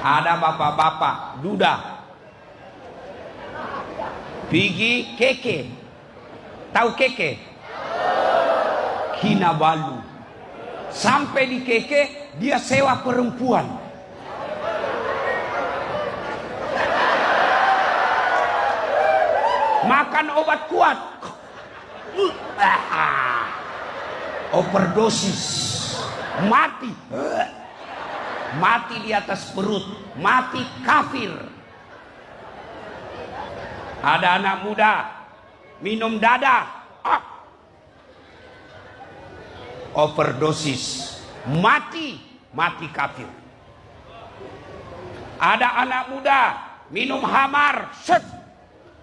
Ada bapak-bapak duda pergi Keke. Tahu Keke? Kinabalu. Sampai di Keke dia sewa perempuan. Makan obat kuat. Overdosis. Mati. Mati di atas perut. Mati kafir. Ada anak muda minum dada. Overdosis. Mati. Mati kafir. Ada anak muda minum hamar. Set.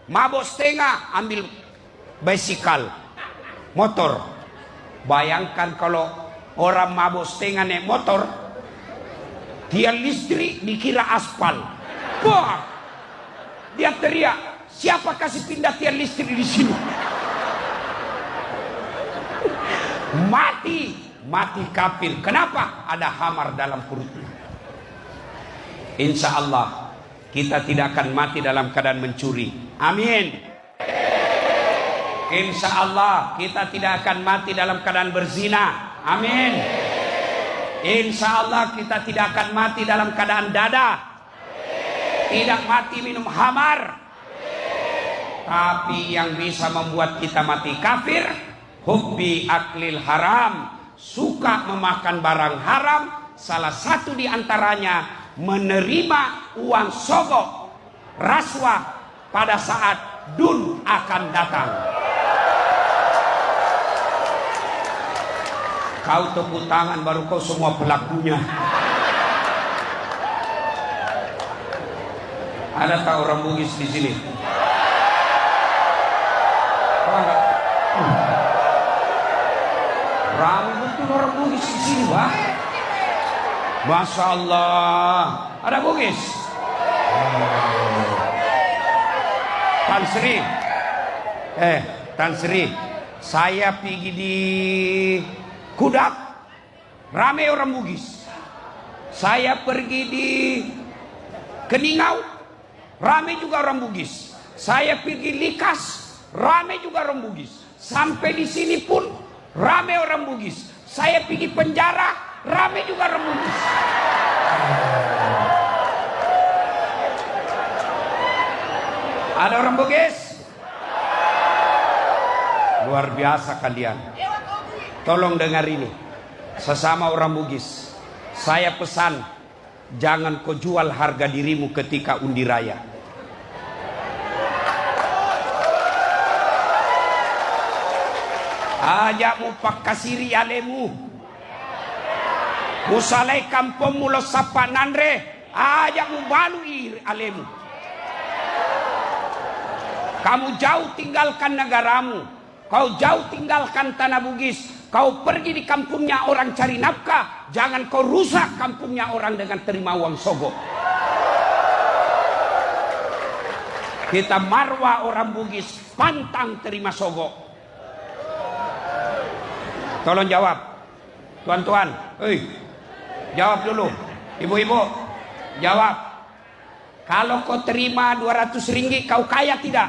Mabok setengah. Ambil bicycle. Motor. Bayangkan kalau orang mabok setengah naik motor, tiang listrik dikira aspal. Wah, dia teriak, siapa kasih pindah tiang listrik di sini? Mati, mati kafir. Kenapa? Ada hamar dalam perutnya. Insya Allah kita tidak akan mati dalam keadaan mencuri. Amin. Insya Allah kita tidak akan mati dalam keadaan berzina. Amin. Insya Allah kita tidak akan mati dalam keadaan dada. Tidak mati minum hamar. Tapi yang bisa membuat kita mati kafir, hubbi aklil haram, suka memakan barang haram. Salah satu di antaranya menerima uang sogok, rasuah pada saat dun akan datang. Kau tepuk tangan baru kau semua pelakunya. Ada tak orang Bugis di sini? Ramai betul orang Bugis di sini, Pak. Masya Allah. Ada Bugis? Tan Sri. Tan Sri. Saya pergi di Kudak, ramai orang Bugis. Saya pergi di Keningau, ramai juga orang Bugis. Saya pergi Likas, ramai juga orang Bugis. Sampai di sini pun ramai orang Bugis. Saya pergi penjara, ramai juga orang Bugis. Ada orang Bugis? Luar biasa kalian. Tolong dengar ini, sesama orang Bugis. Saya pesan, jangan kau jual harga dirimu ketika undi raya. Ajakmu pak kasiri alemu. Musalai kampung mulo sapa nandre. Ajakmu balui alemu. Kamu jauh tinggalkan negaramu. Kau jauh tinggalkan tanah Bugis. Kau pergi di kampungnya orang cari nafkah. Jangan kau rusak kampungnya orang dengan terima uang sogok. Kita marwah orang Bugis pantang terima sogok. Tolong jawab. Tuan-tuan, jawab dulu. Ibu-ibu, jawab. Kalau kau terima 200 ringgit, kau kaya tidak?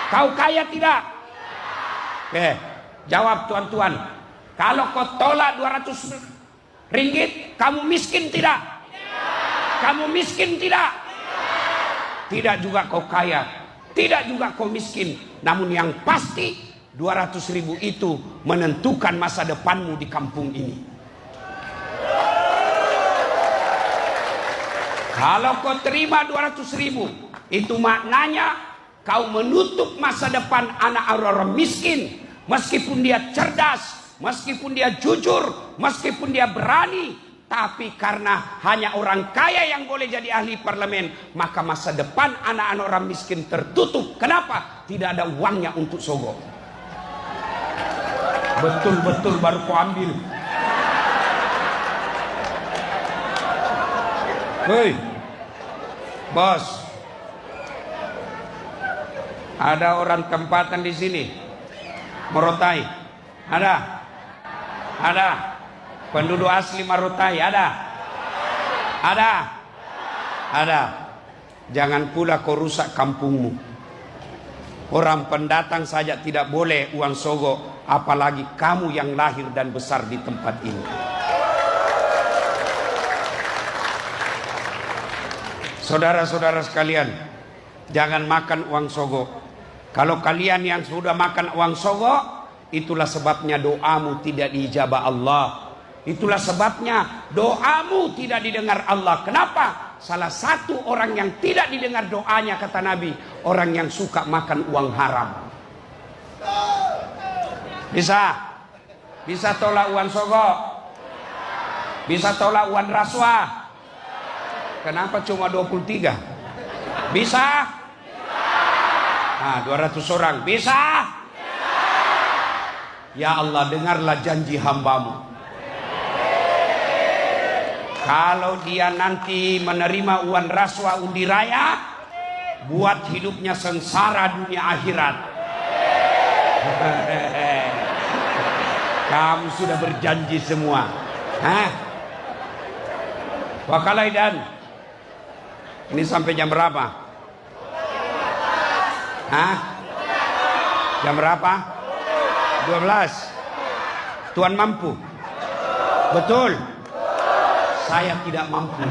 Kau kaya tidak? Jawab tuan-tuan. Kalau kau tolak 200 ringgit, kamu miskin tidak? Kamu miskin tidak? Tidak juga kau kaya. Tidak juga kau miskin. Namun yang pasti 200.000 itu menentukan masa depanmu di kampung ini. Kalau kau terima 200.000, itu maknanya kau menutup masa depan anak orang miskin. Meskipun dia cerdas, meskipun dia jujur, meskipun dia berani, tapi karena hanya orang kaya yang boleh jadi ahli parlemen, maka masa depan anak-anak orang miskin tertutup. Kenapa? Tidak ada uangnya untuk sogok. Betul-betul baru kau ambil. Hei, bos, ada orang tempatan di sini. Morotai, ada penduduk asli Morotai, ada. Ada? Ada. Jangan pula kau rusak kampungmu. Orang pendatang saja tidak boleh uang sogok, apalagi kamu yang lahir dan besar di tempat ini. Saudara-saudara sekalian, jangan makan uang sogok. Kalau kalian yang sudah makan uang sogok, itulah sebabnya doamu tidak diijabah Allah. Itulah sebabnya doamu tidak didengar Allah. Kenapa? Salah satu orang yang tidak didengar doanya, kata Nabi, orang yang suka makan uang haram. Bisa tolak uang sogok? Bisa tolak uang rasuah? Kenapa cuma 23? Bisa? Nah, 200 orang. Bisa? Ya Allah, dengarlah janji hambamu. Kalau dia nanti menerima uang rasuah undi raya, buat hidupnya sengsara dunia akhirat. Kamu sudah berjanji semua. Wakalaidan. Ini sampai jam berapa? Jam berapa? 12. Tuhan mampu? Betul? Saya tidak mampu.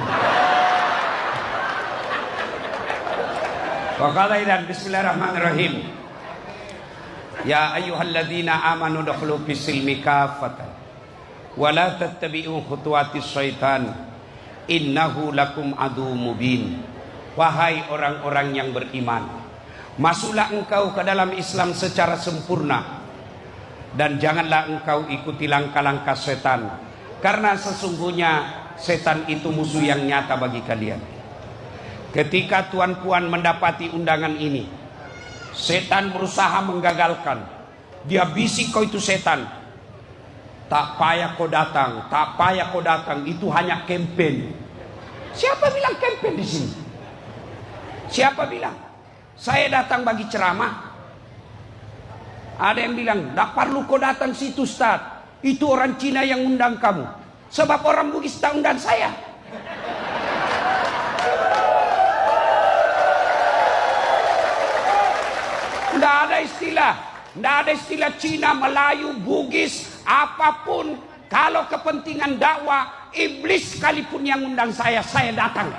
Wakalaidan. Bismillahirrahmanirrahim. Ya ayyuhalladzina amanu dukhulu fis-silmi kaffatan wa la tattabi'u khutuwatis syaitan innahu lakum aduwwum mubin. Wahai orang-orang yang beriman, masuklah engkau ke dalam Islam secara sempurna dan janganlah engkau ikuti langkah-langkah setan, karena sesungguhnya setan itu musuh yang nyata bagi kalian. Ketika Tuan Puan mendapati undangan ini, setan berusaha menggagalkan. Dia bisik, kau itu setan, tak payah kau datang, tak payah kau datang, itu hanya campaign. Siapa bilang campaign di sini? Siapa bilang? Saya datang bagi ceramah. Ada yang bilang, tak perlu kau datang situ Ustaz, itu orang Cina yang undang kamu. Sebab orang Bugis tak undang saya. Tidak ada istilah Cina, Melayu, Bugis, apapun. Kalau kepentingan dakwah, iblis sekalipun yang undang saya datang.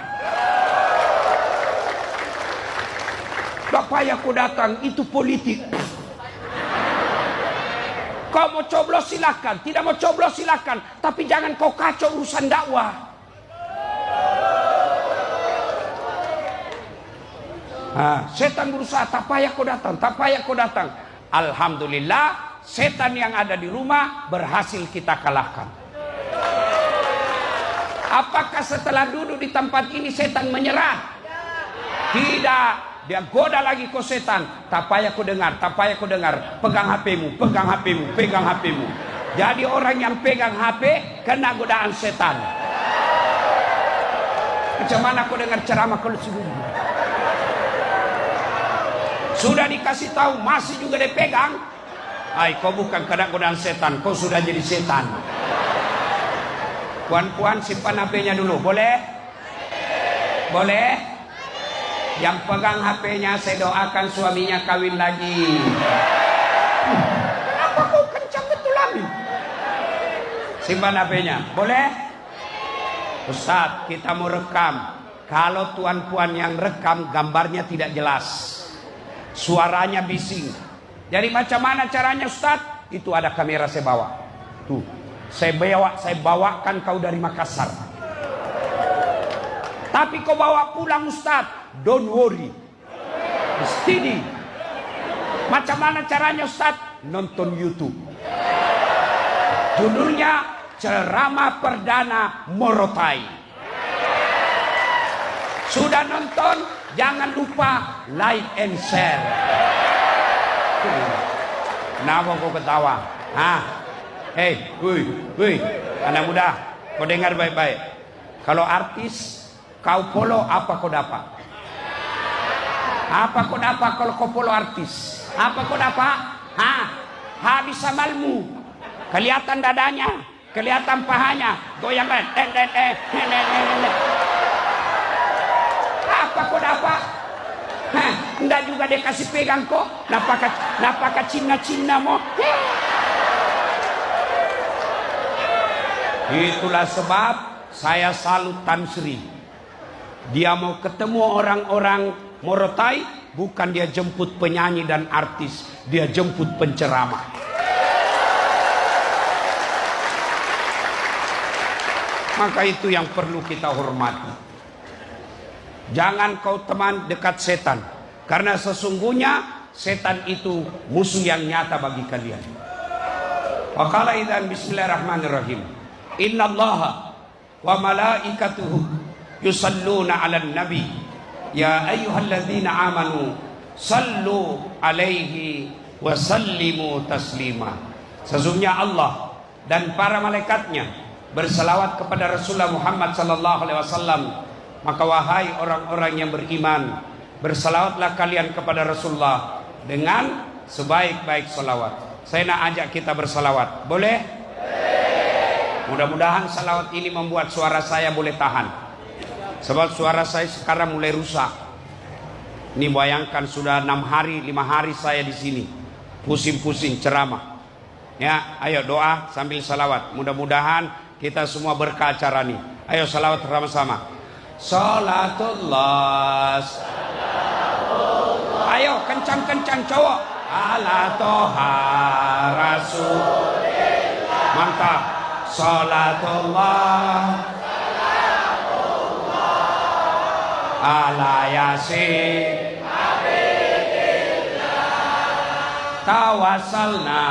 Tak payah kau datang, itu politik. Kau mau coblos silakan, tidak mau coblos silakan, tapi jangan kau kacau urusan dakwah. Setan berusaha, tak payah kau datang, tak payah kau datang. Alhamdulillah, setan yang ada di rumah berhasil kita kalahkan. Apakah setelah duduk di tempat ini setan menyerah? Tidak, dia goda lagi kau setan. Tak payah kau dengar, tak payah kau dengar. Pegang HP-mu, pegang HP-mu, pegang HP-mu. Jadi orang yang pegang HP kena godaan setan. Macam mana kau dengar ceramah kalau sudah dikasih tahu masih juga dipegang? Kau bukan kena godaan setan, kau sudah jadi setan. Puan-puan simpan HP-nya dulu, boleh? Boleh? Yang pegang HP-nya saya doakan suaminya kawin lagi. Kenapa kau kencang betul Ami? Simpan HP-nya, boleh? Ustaz, kita mau rekam. Kalau tuan-puan yang rekam gambarnya tidak jelas, suaranya bising. Jadi macam mana caranya Ustaz? Itu ada kamera saya bawa. Tuh, saya bawakan kau dari Makassar. Tapi kau bawa pulang Ustaz, don't worry, steady. Macam mana caranya Ustaz? Nonton YouTube. Judulnya Ceramah Perdana Morotai. Sudah nonton? Jangan lupa like and share. Kenapa kau ketawa? Woi, anak muda, kau dengar baik-baik. Kalau artis kau follow, apa kau dapat? Apa kau dapat kalau kau follow artis? Apa kau dapat? Habis amalmu. Kelihatan dadanya, kelihatan pahanya, goyang Enggak juga dia kasih pegang kok. Napaka Cina-Cina mo. Itulah sebab saya salut Tan Sri. Dia mau ketemu orang-orang Morotai, bukan dia jemput penyanyi dan artis, dia jemput penceramah. Maka itu yang perlu kita hormati. Jangan kau teman dekat setan, karena sesungguhnya setan itu musuh yang nyata bagi kalian. Waqala idzan bismillahirrahmanirrahim. Innallaha wa malaikatuhu yusalluna 'alan nabi ya ayyuhalladzina amanu sallu 'alaihi wa sallimu taslima. Sesungguhnya Allah dan para malaikatnya berselawat kepada Rasulullah Muhammad sallallahu alaihi wasallam. Maka wahai orang-orang yang beriman, berselawatlah kalian kepada Rasulullah dengan sebaik-baik selawat. Saya nak ajak kita berselawat, boleh? Mudah-mudahan salawat ini membuat suara saya boleh tahan. Sebab suara saya sekarang mulai rusak. Ini bayangkan sudah 6 hari, 5 hari saya di sini. Pusing-pusing ceramah. Ya, ayo doa sambil salawat. Mudah-mudahan kita semua berkah acara ini. Ayo salawat sama-sama. Salatullah. Ayo kencang-kencang cowok. Ala toha rasulillah. Mantap. Salatullah ala yasin tawassalna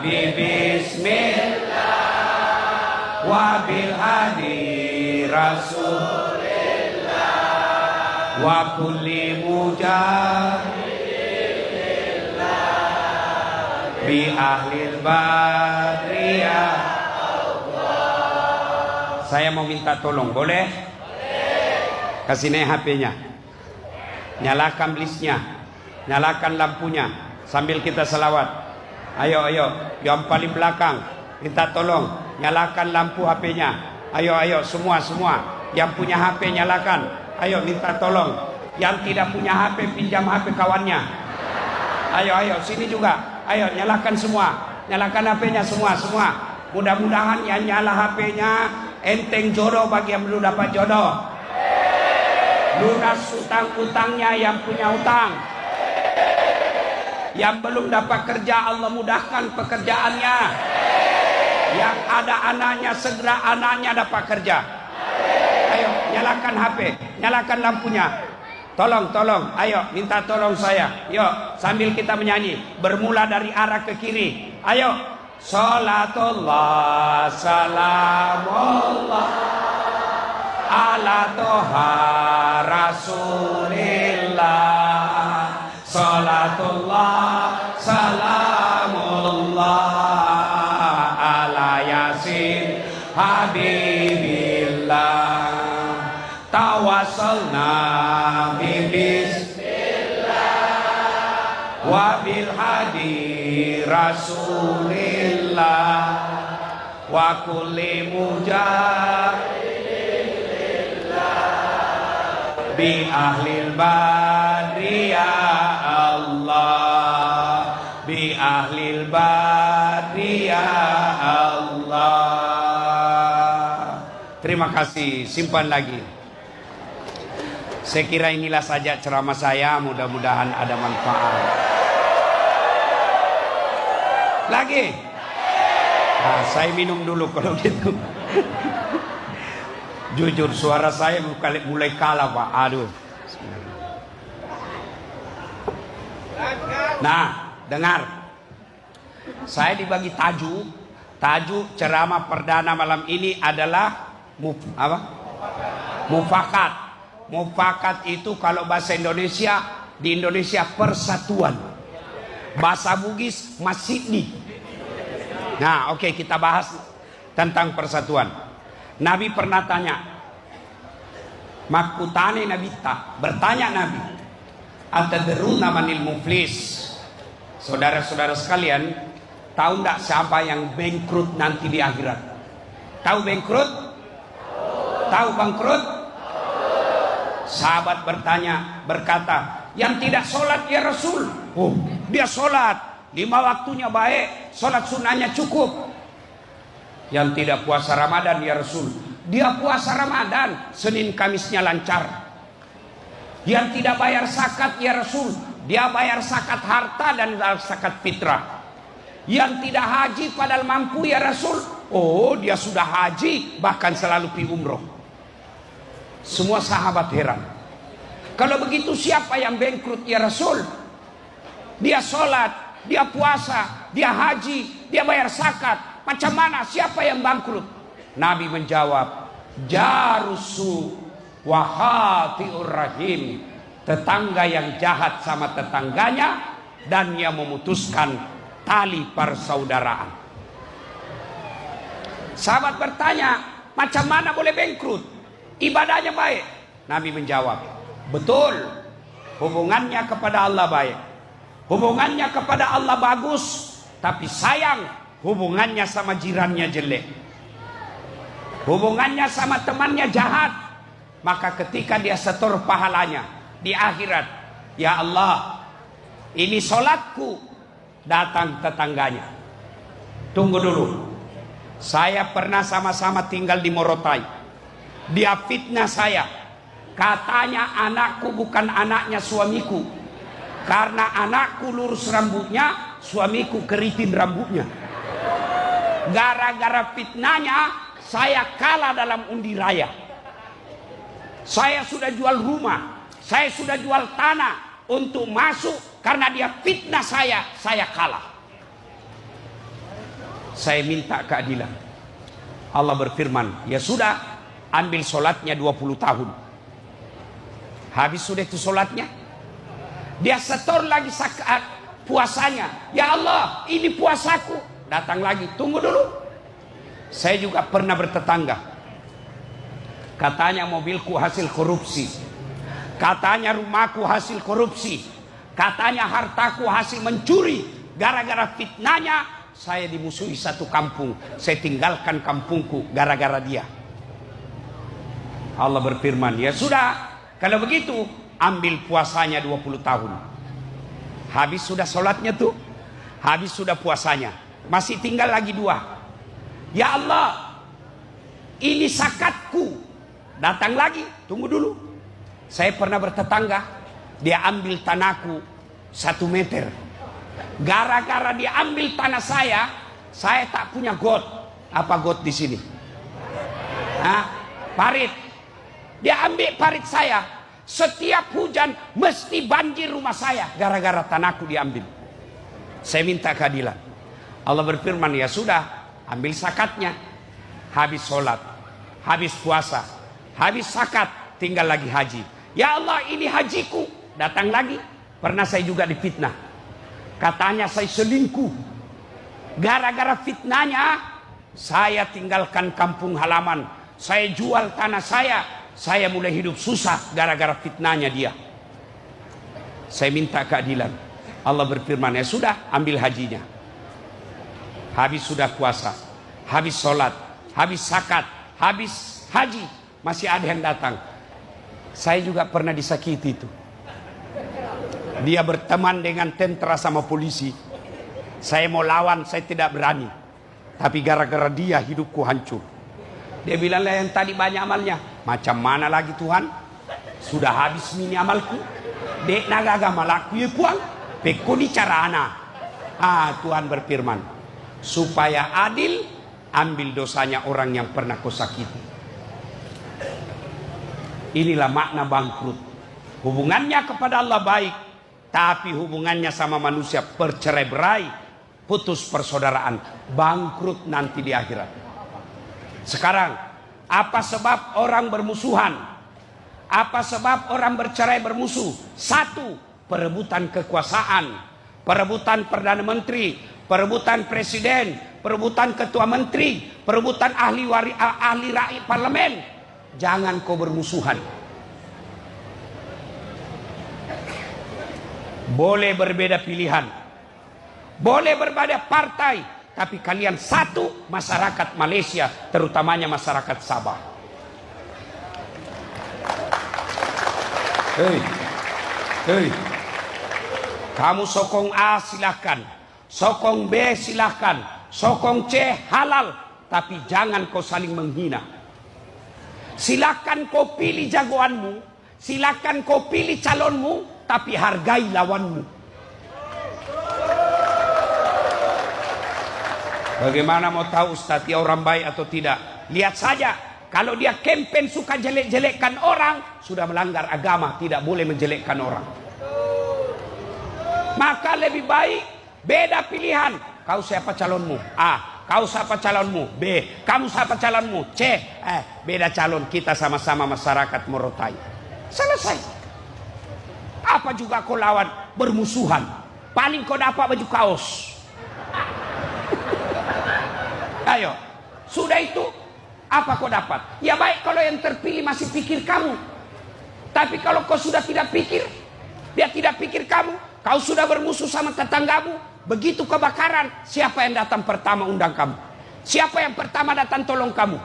bi bismillah wa bil hadi rasulillah wa kulli mujahidillah bi ahlil badriyah. Saya mau minta tolong, boleh? Kasih nih HP-nya. Nyalakan listnya. Nyalakan lampunya. Sambil kita selawat. Ayo. Yang paling belakang. Minta tolong. Nyalakan lampu HP-nya. Ayo. Semua. Yang punya HP nyalakan. Ayo minta tolong. Yang tidak punya HP pinjam HP kawannya. Ayo. Sini juga. Ayo nyalakan semua. Nyalakan HP-nya semua. Mudah-mudahan yang nyala HP-nya enteng jodoh bagi yang belum dapat jodoh. Lunas utang-utangnya yang punya utang. Yang belum dapat kerja Allah mudahkan pekerjaannya. Yang ada anaknya segera anaknya dapat kerja. Ayo nyalakan HP, nyalakan lampunya. Tolong, ayo minta tolong saya. Yuk sambil kita menyanyi. Bermula dari arah ke kiri. Ayo. Salatullah salamullah ala toha rasulillah. Salatullah salamullah ala yasin habibillah. Tawassalna bi bismillah wa bil hadi rasulillah wa kulli mujahidillah bi ahlil badri ya Allah, bi ahlil badri ya Allah. Terima kasih, simpan lagi. Saya kira inilah saja ceramah saya, mudah-mudahan ada manfaat. Lagi? Nah, saya minum dulu kalau gitu. Jujur suara saya mulai kalah Pak. Aduh. Nah, dengar. Saya dibagi tajuk ceramah perdana malam ini adalah mufakat. Mufakat itu kalau bahasa Indonesia, di Indonesia persatuan. Bahasa Bugis masjid. Nah, oke, kita bahas tentang persatuan. Nabi pernah tanya, makutane Nabi tak bertanya Nabi, atadruna manil muflis. Saudara-saudara sekalian, tahu enggak siapa yang bangkrut nanti di akhirat? Tahu bangkrut? Tahu bangkrut? Sahabat berkata, Yang tidak sholat ya Rasul, oh dia sholat 5 waktunya baik, sholat sunnahnya cukup. Yang tidak puasa Ramadan ya Rasul, dia puasa Ramadan, Senin Kamisnya lancar. Yang tidak bayar zakat ya Rasul, dia bayar zakat harta dan zakat fitrah. Yang tidak haji padahal mampu ya Rasul, oh dia sudah haji, bahkan selalu pi umroh. Semua sahabat heran, kalau begitu siapa yang bangkrut ya Rasul? Dia sholat, dia puasa, dia haji, dia bayar zakat, macam mana siapa yang bangkrut? Nabi menjawab, jarusu wahatiur rahim, tetangga yang jahat sama tetangganya dan yang memutuskan tali persaudaraan. Sahabat bertanya, macam mana boleh bangkrut? Ibadahnya baik. Nabi menjawab, betul, hubungannya kepada Allah baik, hubungannya kepada Allah bagus, tapi sayang hubungannya sama jirannya jelek, hubungannya sama temannya jahat. Maka ketika dia setor pahalanya di akhirat, ya Allah, ini sholatku, datang tetangganya, tunggu dulu, saya pernah sama-sama tinggal di Morotai, dia fitnah saya, katanya anakku bukan anaknya suamiku, karena anakku lurus rambutnya, suamiku keriting rambutnya. Gara-gara fitnahnya saya kalah dalam undi raya. Saya sudah jual rumah, saya sudah jual tanah untuk masuk, karena dia fitnah saya kalah. Saya minta keadilan. Allah berfirman, ya sudah, ambil sholatnya 20 tahun. Habis sudah itu sholatnya, dia setor lagi puasanya. Ya Allah, ini puasaku. Datang lagi, tunggu dulu. Saya juga pernah bertetangga, katanya mobilku hasil korupsi, katanya rumahku hasil korupsi, katanya hartaku hasil mencuri. Gara-gara fitnahnya saya dimusuhi satu kampung, saya tinggalkan kampungku gara-gara dia. Allah berfirman, ya sudah, kalau begitu ambil puasanya 20 tahun. Habis sudah sholatnya tuh, habis sudah puasanya, masih tinggal lagi 2. Ya Allah, ini zakatku. Datang lagi, tunggu dulu. Saya pernah bertetangga, dia ambil tanahku 1 meter. Gara-gara dia ambil tanah saya tak punya got. Apa got di sini? Hah? Parit. Dia ambil parit saya. Setiap hujan mesti banjir rumah saya, gara-gara tanahku diambil. Saya minta keadilan. Allah berfirman, ya sudah, ambil zakatnya. Habis sholat, habis puasa, habis zakat, tinggal lagi haji. Ya Allah, ini hajiku. Datang lagi. Pernah saya juga difitnah, katanya saya selingkuh. Gara-gara fitnahnya saya tinggalkan kampung halaman, saya jual tanah saya mulai hidup susah gara-gara fitnahnya dia. Saya minta keadilan. Allah berfirman, ya sudah, ambil hajinya. Habis sudah puasa, habis sholat, habis zakat, habis haji, masih ada yang datang. Saya juga pernah disakiti itu. Dia berteman dengan tentara sama polisi. Saya mau lawan, saya tidak berani. Tapi gara-gara dia hidupku hancur. Dia bilang, lah yang tadi banyak amalnya. Macam mana lagi Tuhan? Sudah habis mini amalku. Dek nagaga malaku ya puang. Pekoni cara ana. Tuhan berfirman, supaya adil, ambil dosanya orang yang pernah kau sakiti. Inilah makna bangkrut. Hubungannya kepada Allah baik, tapi hubungannya sama manusia bercerai-berai, putus persaudaraan, bangkrut nanti di akhirat. Sekarang, apa sebab orang bermusuhan? Apa sebab orang bercerai bermusuh? 1, perebutan kekuasaan, perebutan perdana menteri, perebutan presiden, perebutan ketua menteri, perebutan ahli rakyat parlemen. Jangan kau bermusuhan. Boleh berbeda pilihan, boleh berbeda partai, tapi kalian satu masyarakat Malaysia, terutamanya masyarakat Sabah. Hei, kamu sokong A silahkan, sokong B silahkan, sokong C halal, tapi jangan kau saling menghina. Silahkan kau pilih jagoanmu, silahkan kau pilih calonmu, tapi hargai lawanmu. Bagaimana mau tahu Ustaz dia orang baik atau tidak? Lihat saja, kalau dia campaign suka jelek-jelekkan orang, sudah melanggar agama, tidak boleh menjelekkan orang. Maka lebih baik beda pilihan. Kau siapa calonmu? A. Kau siapa calonmu? B. Kamu siapa calonmu? C. Beda calon, kita sama-sama masyarakat Morotai. Selesai. Apa juga kau lawan bermusuhan? Paling kau dapat baju kaos. Ayo, sudah itu apa kau dapat? Ya baik kalau yang terpilih masih pikir kamu. Tapi kalau kau sudah tidak pikir, dia tidak pikir kamu, kau sudah bermusuh sama tetanggamu, begitu kebakaran, siapa yang datang pertama undang kamu? Siapa yang pertama datang tolong kamu?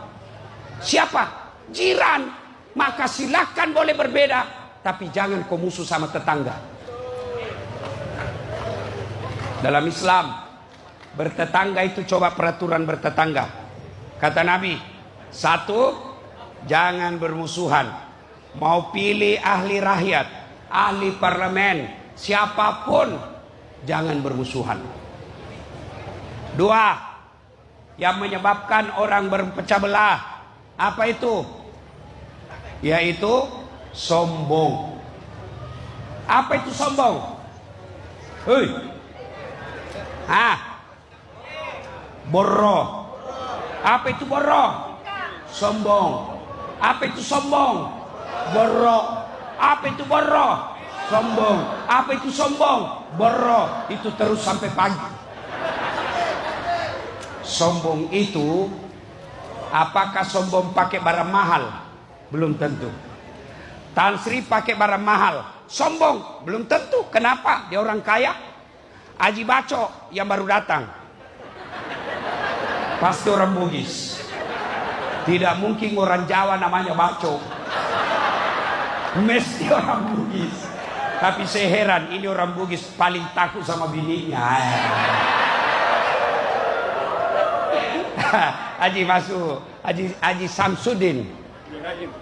Siapa? Jiran. Maka silakan boleh berbeda, tapi jangan kau musuh sama tetangga. Dalam Islam, bertetangga itu coba peraturan bertetangga. Kata Nabi, 1, jangan bermusuhan. Mau pilih ahli rakyat, ahli parlemen, siapapun, jangan bermusuhan. 2, yang menyebabkan orang berpecah belah, apa itu? Yaitu sombong. Apa itu sombong? Hei. Boro. Apa itu boro? Sombong. Apa itu sombong? Boro. Apa itu boro? Sombong. Apa itu sombong? Boro. Itu terus sampai pagi. Sombong itu, apakah sombong pakai barang mahal? Belum tentu. Tan Sri pakai barang mahal, sombong? Belum tentu. Kenapa? Dia orang kaya. Haji Baco yang baru datang, pasti orang Bugis. Tidak mungkin orang Jawa namanya Baco, mesti orang Bugis. Tapi saya heran, ini orang Bugis paling takut sama bininya. Haji masuk, Haji Samsudin,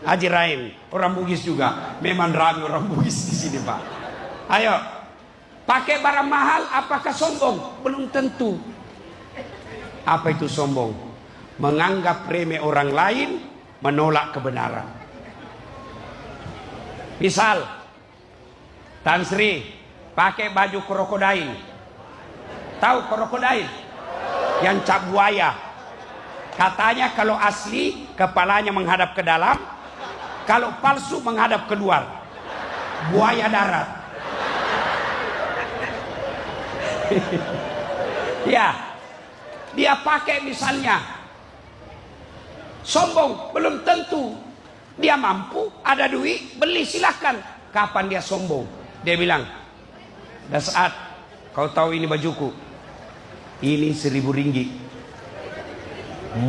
Haji Rahim, orang Bugis juga. Memang ramai orang Bugis di sini, Pak. Ayo, pakai barang mahal, apakah sombong? Belum tentu. Apa itu sombong? Menganggap remeh orang lain, menolak kebenaran. Misal, Tan Sri pakai baju krokodil. Tahu krokodil? Yang cap buaya. Katanya kalau asli kepalanya menghadap ke dalam, kalau palsu menghadap keluar. Buaya darat. Ya, dia pakai misalnya. Sombong, belum tentu. Dia mampu, ada duit, beli silahkan. Kapan dia sombong? Dia bilang, dah saat kau tahu ini bajuku, ini 1.000 ringgit,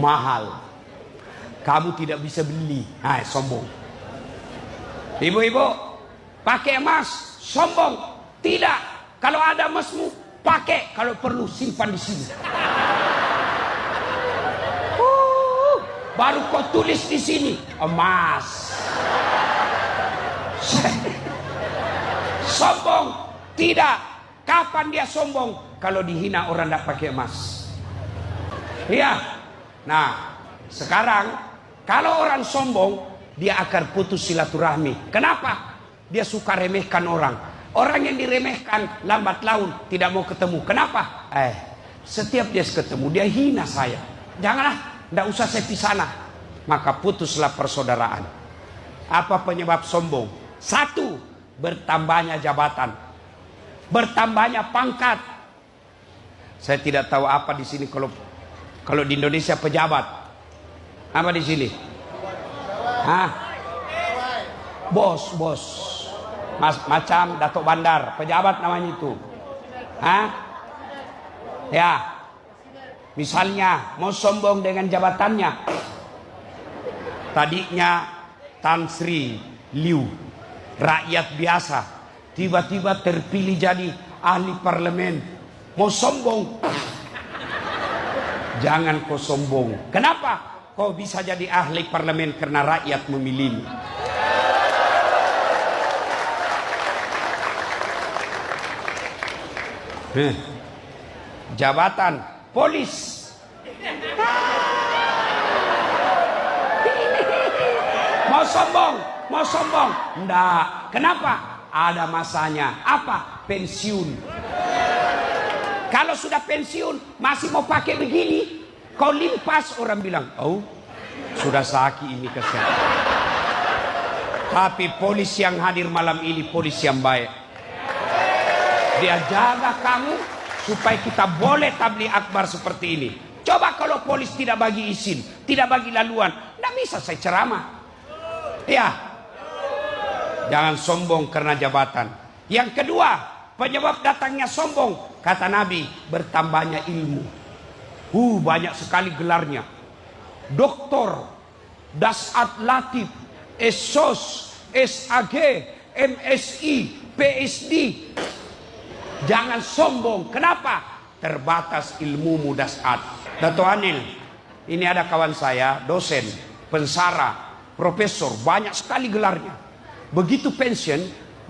mahal, kamu tidak bisa beli. Sombong. Ibu-ibu pakai emas, sombong. Tidak, kalau ada emasmu pakai, kalau perlu simpan di sini. Baru kau tulis di sini emas. Sombong. Tidak. Kapan dia sombong? Kalau dihina orang tidak pakai emas. Iya. Nah, sekarang kalau orang sombong, dia akan putus silaturahmi. Kenapa? Dia suka remehkan orang. Orang yang diremehkan lambat laun tidak mau ketemu. Kenapa? Setiap dia ketemu dia hina saya. Janganlah. Tidak usah saya di sana. Maka putuslah persaudaraan. Apa penyebab sombong? 1, bertambahnya jabatan, bertambahnya pangkat. Saya tidak tahu apa di sini kalau di Indonesia pejabat. Apa di sini? Bos. Macam Datuk Bandar, pejabat namanya itu. Ya. Misalnya mau sombong dengan jabatannya. Tadinya Tan Sri Liu, rakyat biasa. tiba-tiba terpilih jadi ahli parlemen. Mau sombong? Jangan kau sombong. Kenapa? Kau bisa jadi ahli parlemen karena rakyat memilihmu. Jabatan polis. Mau sombong? Mau sombong? Enggak. Kenapa? Ada masanya. Apa? Pensiun. Kalau sudah pensiun masih mau pakai begini, kau limpas, orang bilang, oh sudah sakit ini kesehatan. Tapi polis yang hadir malam ini polis yang baik. Dia jaga kamu supaya kita boleh tabligh akbar seperti ini. Coba kalau polis tidak bagi izin, tidak bagi laluan, tidak bisa saya ceramah. Ya, jangan sombong karena jabatan. Yang kedua, penyebab datangnya sombong, kata Nabi, bertambahnya ilmu. Banyak sekali gelarnya. Doktor, Dasat Latif, SOS, SAG, MSI, PSD. Jangan sombong. Kenapa? Terbatas ilmumu, Dasat. Dato' Anil, ini ada kawan saya, dosen, pensara, profesor, banyak sekali gelarnya. Begitu pensiun,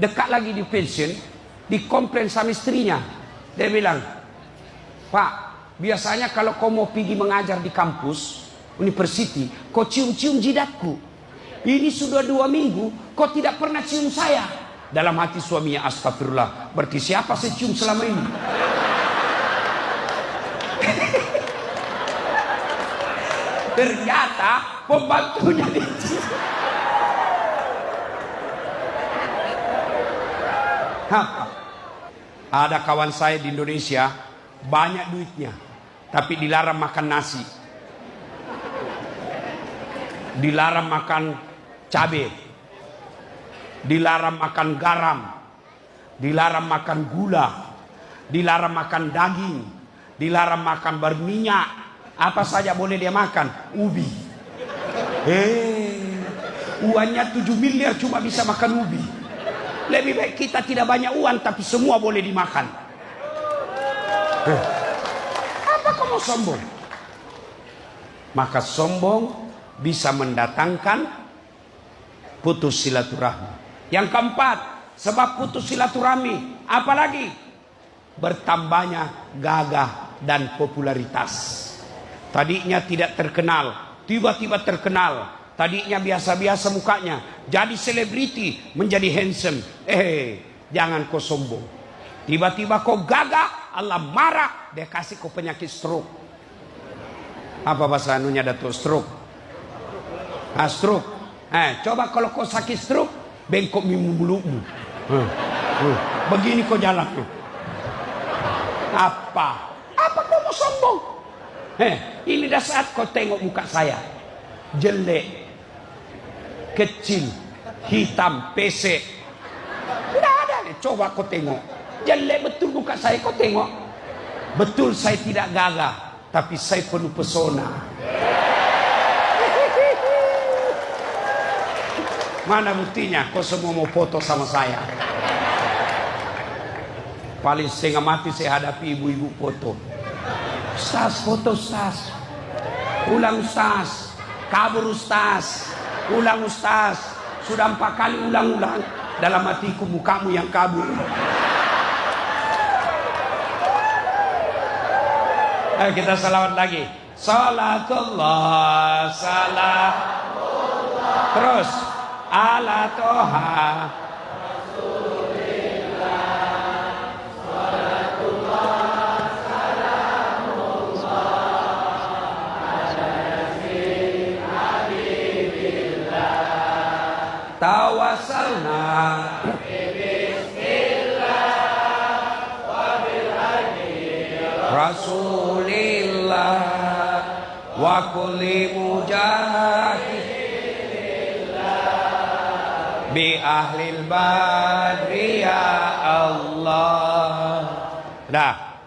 dekat lagi di pensiun, dikomplain sama istrinya. Dia bilang, Pak, biasanya kalau kau mau pergi mengajar di kampus, university, kau cium-cium jidatku. Ini sudah 2 minggu, kau tidak pernah cium saya. Dalam hati suaminya, astagfirullah, berarti siapa saya cium selama ini? Ternyata pembantunya dicium. Ada kawan saya di Indonesia, banyak duitnya, tapi dilarang makan nasi, dilarang makan cabai, dilarang makan garam, dilarang makan gula, dilarang makan daging, dilarang makan berminyak. Apa saja boleh dia makan? Ubi. Uangnya 7 miliar cuma bisa makan ubi. Lebih baik kita tidak banyak uang tapi semua boleh dimakan. Apa kamu sombong? Maka sombong bisa mendatangkan putus silaturahmi. Yang keempat, sebab putus silaturahmi, apalagi bertambahnya gagah dan popularitas. Tadinya tidak terkenal, tiba-tiba terkenal. Tadinya biasa-biasa mukanya, jadi selebriti, menjadi handsome. Jangan kau sombong. Tiba-tiba kau gagah, Allah marah, dia kasih kau penyakit stroke. Apa bahasa anunya, Datuk? Stroke. Stroke. Coba kalau kau sakit stroke, bengkok mulutmu. Begini kau jalan tuh. Apa kau mau sombong? Ini dah saat kau tengok muka saya, jelek, kecil, hitam, pesek. Tidak ada. Coba kau tengok, jelek betul muka saya. Kau tengok, betul saya tidak gagah, tapi saya penuh pesona. Mana buktinya? Kau semua mau foto sama saya. Paling setengah mati saya hadapi ibu-ibu foto. Ustaz, foto Ustaz. Ulang Ustaz. Kabur Ustaz. Ulang Ustaz. Sudah 4 kali ulang-ulang. Dalam hatiku, mukamu yang kabur. Ayo kita salawat lagi. Salatullah, salam. Terus. Ala toha tawasalna Rasulillah wa kulli mujahid bi ahlil badri ya Allah. Dah.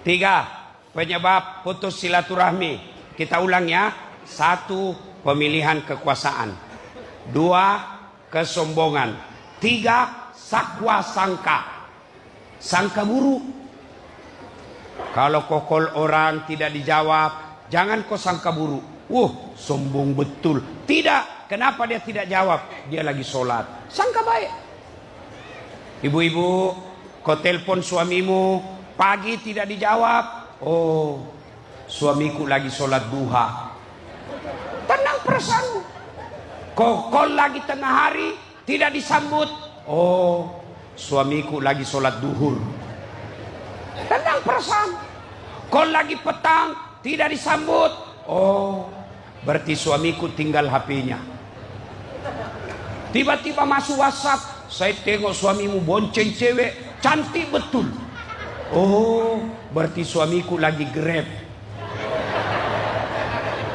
3 penyebab putus silaturahmi. Kita ulang ya. 1 pemilihan kekuasaan. 2 kesombongan. 3 sakwa sangka. Sangka buruk. Kalau kau call orang tidak dijawab, jangan kau sangka buruk. Sombong betul. Tidak. Kenapa dia tidak jawab? Dia lagi sholat. Sangka baik. Ibu-ibu, kau telepon suamimu, pagi tidak dijawab. Suamiku lagi sholat duha. Tenang perasaanmu. Kau call lagi tengah hari, tidak disambut. Suamiku lagi sholat duhur. Tenang perasaan. Kau lagi petang, tidak disambut. Berarti suamiku tinggal HP-nya. Tiba-tiba masuk WhatsApp, saya tengok suamimu bonceng cewek, cantik betul. Berarti suamiku lagi Grab.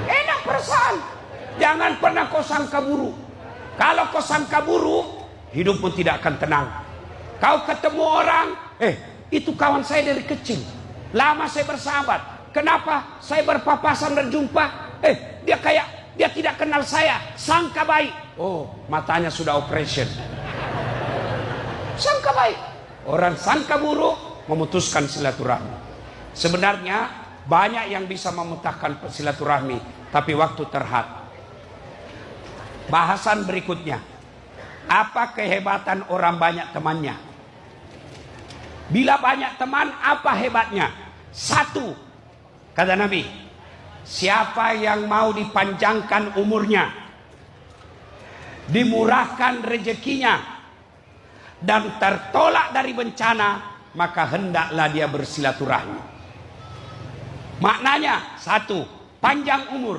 Enak perasaan. Jangan pernah kau sangka buruk. Kalau kau sangka buruk, hidupmu tidak akan tenang. Kau ketemu orang, itu kawan saya dari kecil. Lama saya bersahabat. Kenapa saya berpapasan berjumpa? Dia tidak kenal saya. Sangka baik. Matanya sudah operation. Sangka baik. Orang sangka buruk memutuskan silaturahmi. Sebenarnya banyak yang bisa memecahkan silaturahmi, tapi waktu terhad. Bahasan berikutnya. Apa kehebatan orang banyak temannya? Bila banyak teman, apa hebatnya? Satu, kata Nabi, siapa yang mau dipanjangkan umurnya, dimurahkan rezekinya, dan tertolak dari bencana, maka hendaklah dia bersilaturahmi. Maknanya, satu, panjang umur.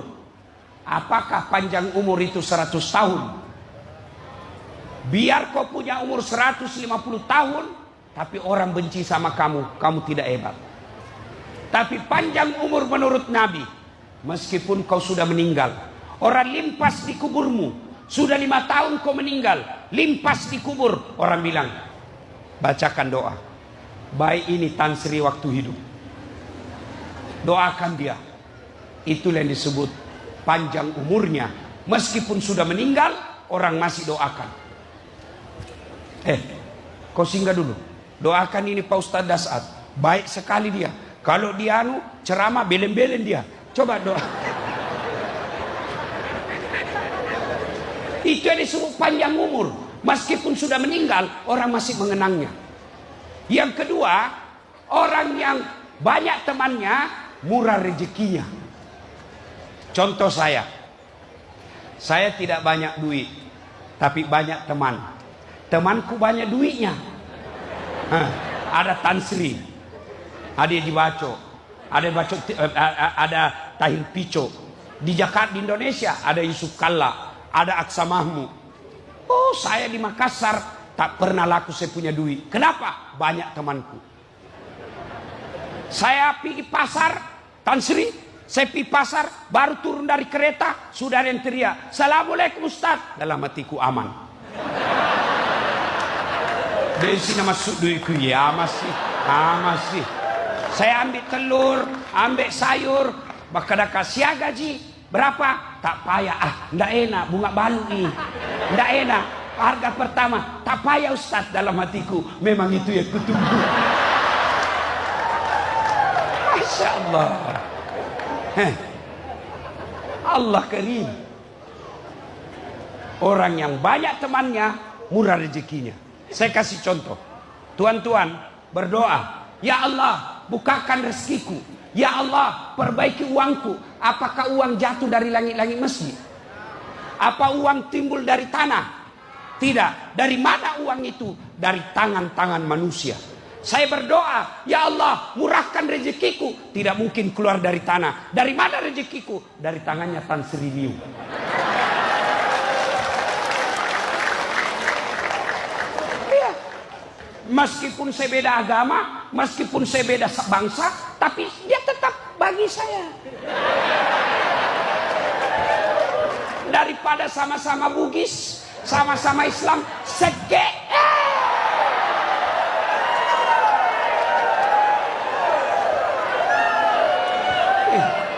Apakah panjang umur itu 100 tahun? Biar kau punya umur 150 tahun, tapi orang benci sama kamu, kamu tidak hebat. Tapi panjang umur menurut Nabi, meskipun kau sudah meninggal, orang limpas di kuburmu, sudah 5 tahun kau meninggal, limpas di kubur, orang bilang, bacakan doa. Baik ini Tan Sri waktu hidup. Doakan dia. Itulah yang disebut panjang umurnya. Meskipun sudah meninggal, orang masih doakan. Kau singgah dulu. Doakan ini Pak Ustadz Dasat. Baik sekali dia. Kalau dia ceramah belen-belen dia. Coba doa. Itu yang disebut panjang umur. Meskipun sudah meninggal, orang masih mengenangnya. Yang kedua, orang yang banyak temannya, murah rezekinya. Contoh saya tidak banyak duit, tapi banyak teman. Temanku banyak duitnya. Ada Tan Sri, ada di Baco, ada Tahir Pico. Di Jakarta, di Indonesia ada Yusuf Kalla, ada Aksa Mahmud. Saya di Makassar tak pernah laku saya punya duit. Kenapa? Banyak temanku. Saya pergi pasar, Tan Sri, saya pergi pasar, baru turun dari kereta, sudah ada yang teriak, "Assalamualaikum Ustaz." Dalam hatiku aman. Dari sini masuk duitku, ya masih. Saya ambil telur, ambil sayur, bakal sia gaji berapa? Tak payah, ndak enak, bunga balu nih, ndak enak. Harga pertama, tak payah Ustaz. Dalam hatiku, memang itu yang kutunggu. Masya Allah. Allah karim. Orang yang banyak temannya, murah rezekinya. Saya kasih contoh. Tuan-tuan berdoa, "Ya Allah, bukakan rezekiku. Ya Allah, perbaiki uangku." Apakah uang jatuh dari langit-langit masjid? Apa uang timbul dari tanah? Tidak. Dari mana uang itu? Dari tangan-tangan manusia. Saya berdoa, "Ya Allah, murahkan rezekiku." Tidak mungkin keluar dari tanah. Dari mana rezekiku? Dari tangannya Tan Sri Liu. Meskipun saya beda agama, meskipun saya beda bangsa, tapi dia tetap bagi saya. Daripada sama-sama Bugis, sama-sama Islam, sege.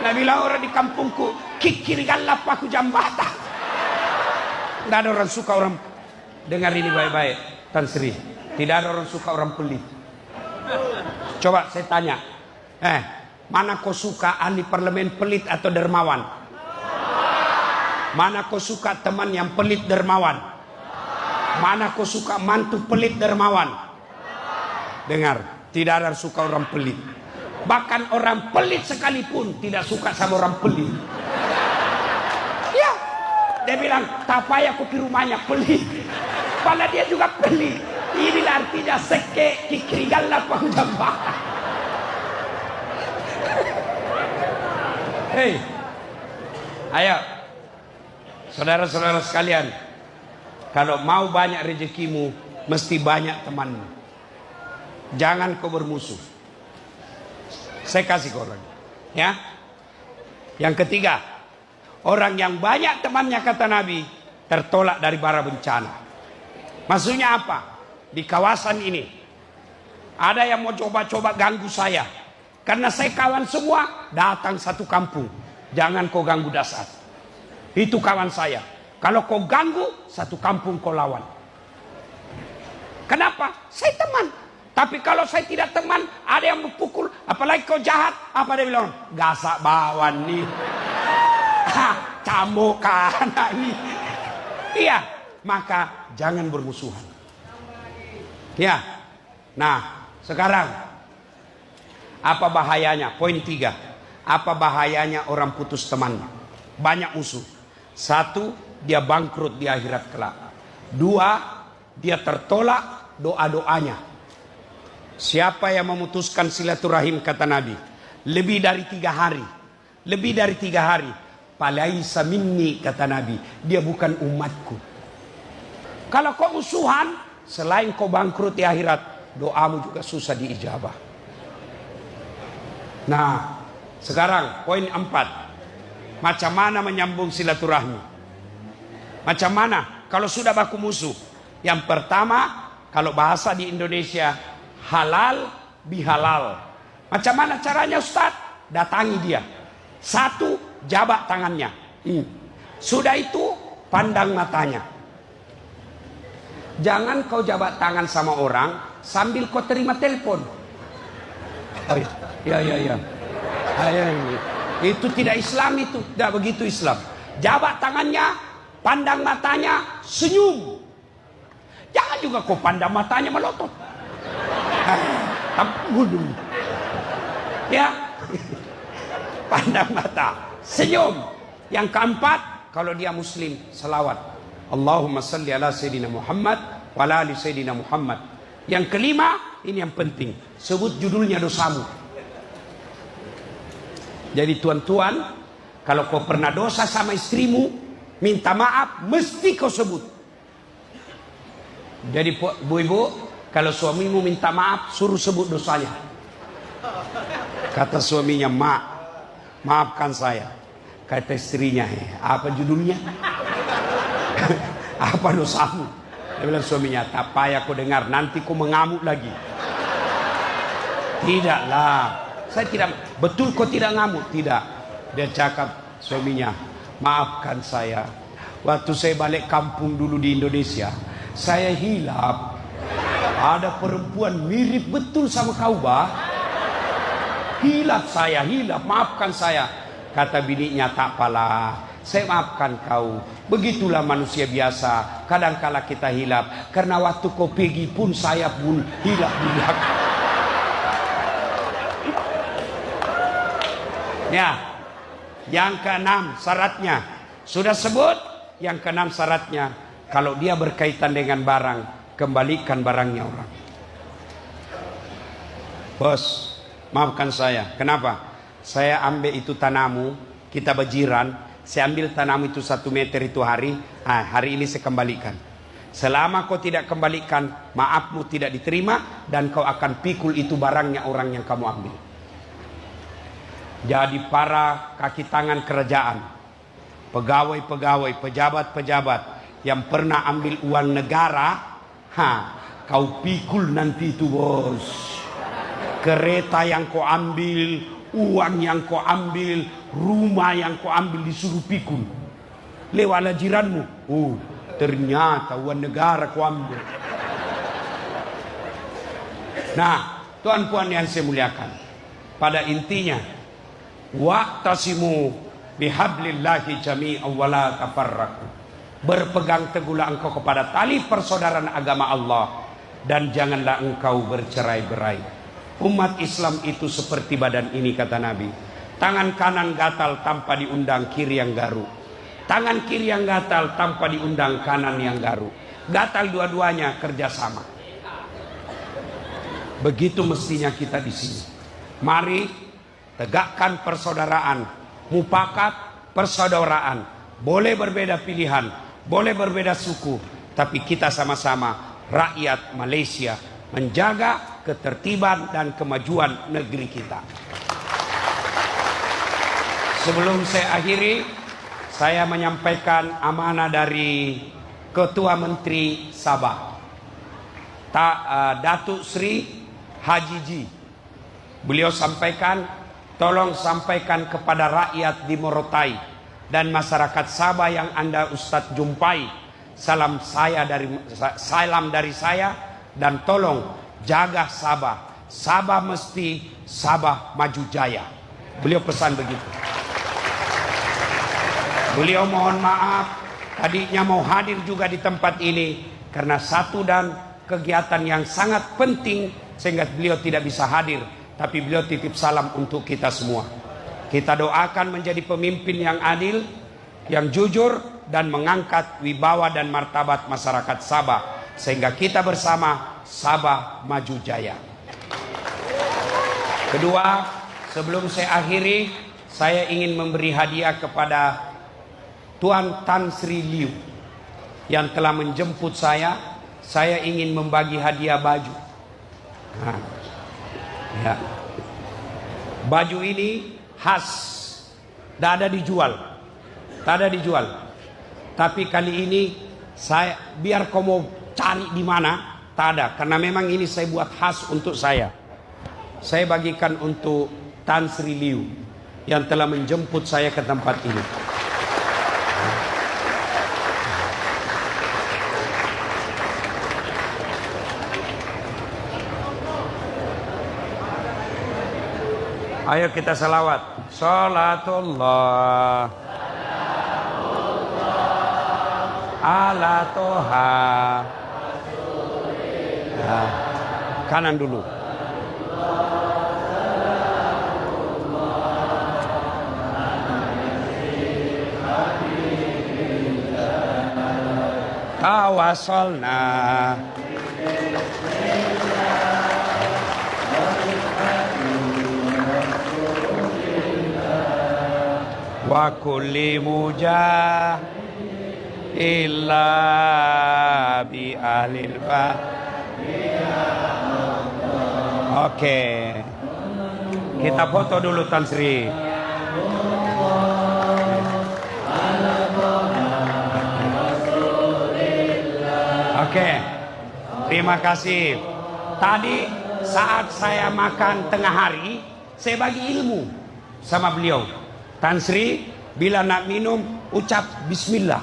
Nah, bilang orang di kampungku, kikir galap aku jambata. Nggak ada orang suka orang dengar ini baik-baik. Tan Sri, tidak ada orang suka orang pelit. Coba saya tanya, mana kau suka ahli parlemen pelit atau dermawan? Mana kau suka teman yang pelit dermawan? Mana kau suka mantu pelit dermawan? Dengar, tidak ada suka orang pelit. Bahkan orang pelit sekalipun tidak suka sama orang pelit. Ya, dia bilang, tak payah aku ke rumahnya pelit. Padahal dia juga pelit. Inilah artinya seke kikrigallah pangjambah. Hei, ayo, saudara-saudara sekalian, kalau mau banyak rezekimu, mesti banyak temanmu. Jangan kau bermusuh. Saya kasih kau orang, ya. Yang ketiga, orang yang banyak temannya kata Nabi tertolak dari bara bencana. Maksudnya apa? Di kawasan ini ada yang mau coba-coba ganggu saya, karena saya kawan semua datang satu kampung. Jangan kau ganggu Dasar, itu kawan saya. Kalau kau ganggu satu kampung kau lawan. Kenapa? Saya teman. Tapi kalau saya tidak teman, ada yang berpukul, apalagi kau jahat, apa dia bilang? Gasak bawan nih, camokan nih. Iya, maka jangan bermusuhan. Ya, nah sekarang apa bahayanya? Poin 3. Apa bahayanya orang putus teman? Banyak musuh. 1, dia bangkrut di akhirat kelak. 2, dia tertolak doa-doanya. Siapa yang memutuskan silaturahim kata Nabi lebih dari 3 hari, lebih dari 3 hari, falaisa minni kata Nabi, dia bukan umatku. Kalau kau musuhan, selain kau bangkrut di akhirat, doamu juga susah diijabah. Nah, sekarang poin 4. Macam mana menyambung silaturahmi? Macam mana kalau sudah baku musuh? Yang pertama, kalau bahasa di Indonesia, halal bihalal. Macam mana caranya Ustaz? Datangi dia. 1, jabat tangannya. Sudah itu, pandang matanya. Jangan kau jabat tangan sama orang sambil kau terima telepon. Oh, ya. Itu tidak Islam itu. Tidak begitu Islam. Jabat tangannya, pandang matanya, senyum. Jangan juga kau pandang matanya melotot. Bunuh. Ya. Pandang mata, senyum. Yang keempat, kalau dia muslim, salawat. Allahumma salli ala Sayyidina Muhammad wa ala ali Sayyidina Muhammad. Yang kelima, ini yang penting, sebut judulnya dosamu. Jadi tuan-tuan, kalau kau pernah dosa sama istrimu, minta maaf, mesti kau sebut. Jadi bu-ibu, kalau suamimu minta maaf, suruh sebut dosanya. Kata suaminya, maafkan saya. Kata istrinya, apa judulnya? Apa dosamu? Dia bilang suaminya, tak payah kau dengar, nanti kau mengamuk lagi. Tidaklah, saya tidak, betul kau tidak ngamuk? Tidak. Dia cakap suaminya, maafkan saya. Waktu saya balik kampung dulu di Indonesia, saya hilap. Ada perempuan mirip betul sama kau, bah. Hilap saya, hilap, maafkan saya. Kata bininya, tak apalah, saya maafkan kau. Begitulah manusia biasa. Kadangkala kita hilap. Karena waktu kau pergi pun saya pun hilap juga. Ya, yang keenam syaratnya sudah sebut. Yang keenam syaratnya, kalau dia berkaitan dengan barang, kembalikan barangnya orang. Bos, maafkan saya. Kenapa? Saya ambil itu tanahmu, kita bajiran. Saya ambil tanahmu itu 1 meter itu hari. Hari ini saya kembalikan. Selama kau tidak kembalikan, maafmu tidak diterima, dan kau akan pikul itu barangnya orang yang kamu ambil. Jadi para kaki tangan kerajaan, pegawai-pegawai, pejabat-pejabat yang pernah ambil uang negara, kau pikul nanti itu, bos. Kereta yang kau ambil, uang yang kau ambil, rumah yang kau ambil, disuruh pikul. Lewatlah jiranmu, ternyata uang negara kau ambil. Nah, tuan puan yang saya muliakan, pada intinya wa'tasimu bihablillahi jami'an wa la tafarraqu. Berpegang teguhlah engkau kepada tali persaudaraan agama Allah dan janganlah engkau bercerai-berai. Umat Islam itu seperti badan ini, kata Nabi. Tangan kanan gatal tanpa diundang kiri yang garuk. Tangan kiri yang gatal tanpa diundang kanan yang garuk. Gatal dua-duanya kerjasama. Begitu mestinya kita di sini. Mari tegakkan persaudaraan, mufakat persaudaraan. Boleh berbeda pilihan, boleh berbeda suku, tapi kita sama-sama rakyat Malaysia menjaga ketertiban dan kemajuan negeri kita. Sebelum saya akhiri, saya menyampaikan amanah dari Ketua Menteri Sabah, Datuk Sri Haji Ji. Beliau sampaikan, tolong sampaikan kepada rakyat di Morotai dan masyarakat Sabah yang Anda Ustadz jumpai, salam dari saya, dan tolong jaga Sabah. Sabah mesti, Sabah maju jaya. Beliau pesan begitu. Beliau mohon maaf, tadinya mau hadir juga di tempat ini karena satu dan kegiatan yang sangat penting sehingga beliau tidak bisa hadir. Tapi beliau titip salam untuk kita semua. Kita doakan menjadi pemimpin yang adil, yang jujur, dan mengangkat wibawa dan martabat masyarakat Sabah. Sehingga kita bersama Sabah maju jaya. Kedua, sebelum saya akhiri, saya ingin memberi hadiah kepada Tuan Tan Sri Liu yang telah menjemput saya. Saya ingin membagi hadiah baju. Nah, ya. Baju ini khas, tidak ada dijual, Tapi kali ini saya biar kau mau cari di mana, tak ada, karena memang ini saya buat khas untuk saya. Saya bagikan untuk Tan Sri Liu yang telah menjemput saya ke tempat ini. Ayo kita salawat. Salatullah ala toha. Nah, kanan dulu. Tawasolna wa kulli mujah illa bi ahlil ba. Oke, kita foto dulu Tan Sri. Oke, terima kasih. Tadi saat saya makan tengah hari, saya bagi ilmu sama beliau. Tan Sri, bila nak minum, ucap bismillah.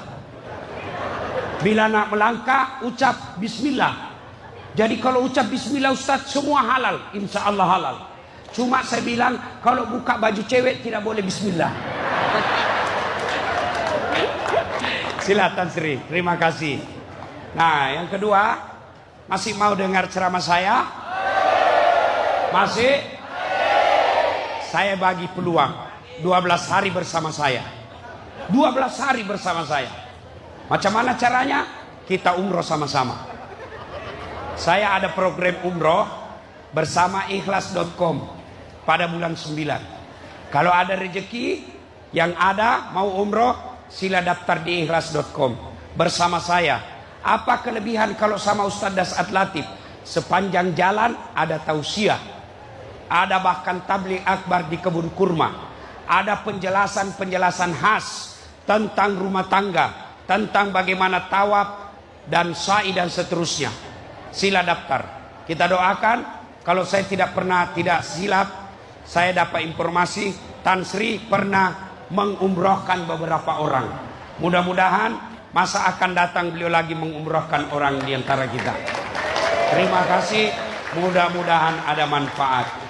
Bila nak melangkah, ucap bismillah. Jadi kalau ucap bismillah Ustaz, semua halal. Insya Allah halal. Cuma saya bilang, kalau buka baju cewek tidak boleh bismillah. Sila Tan Sri, terima kasih. Nah, yang kedua, masih mau dengar ceramah saya? Masih? Saya bagi peluang 12 hari bersama saya. 12 hari bersama saya. Macam mana caranya? Kita umroh sama-sama. Saya ada program umroh bersama ikhlas.com pada bulan 9. Kalau ada rezeki yang ada mau umroh, sila daftar di ikhlas.com bersama saya. Apa kelebihan kalau sama Ustaz Dasat Latif? Sepanjang jalan ada tausiah, ada bahkan tabligh akbar di kebun kurma, ada penjelasan-penjelasan khas tentang rumah tangga, tentang bagaimana tawaf dan sa'i dan seterusnya. Sila daftar. Kita doakan, kalau saya tidak silap, saya dapat informasi Tan Sri pernah mengumrohkan beberapa orang. Mudah-mudahan masa akan datang beliau lagi mengumrohkan orang di antara kita. Terima kasih. Mudah-mudahan ada manfaat.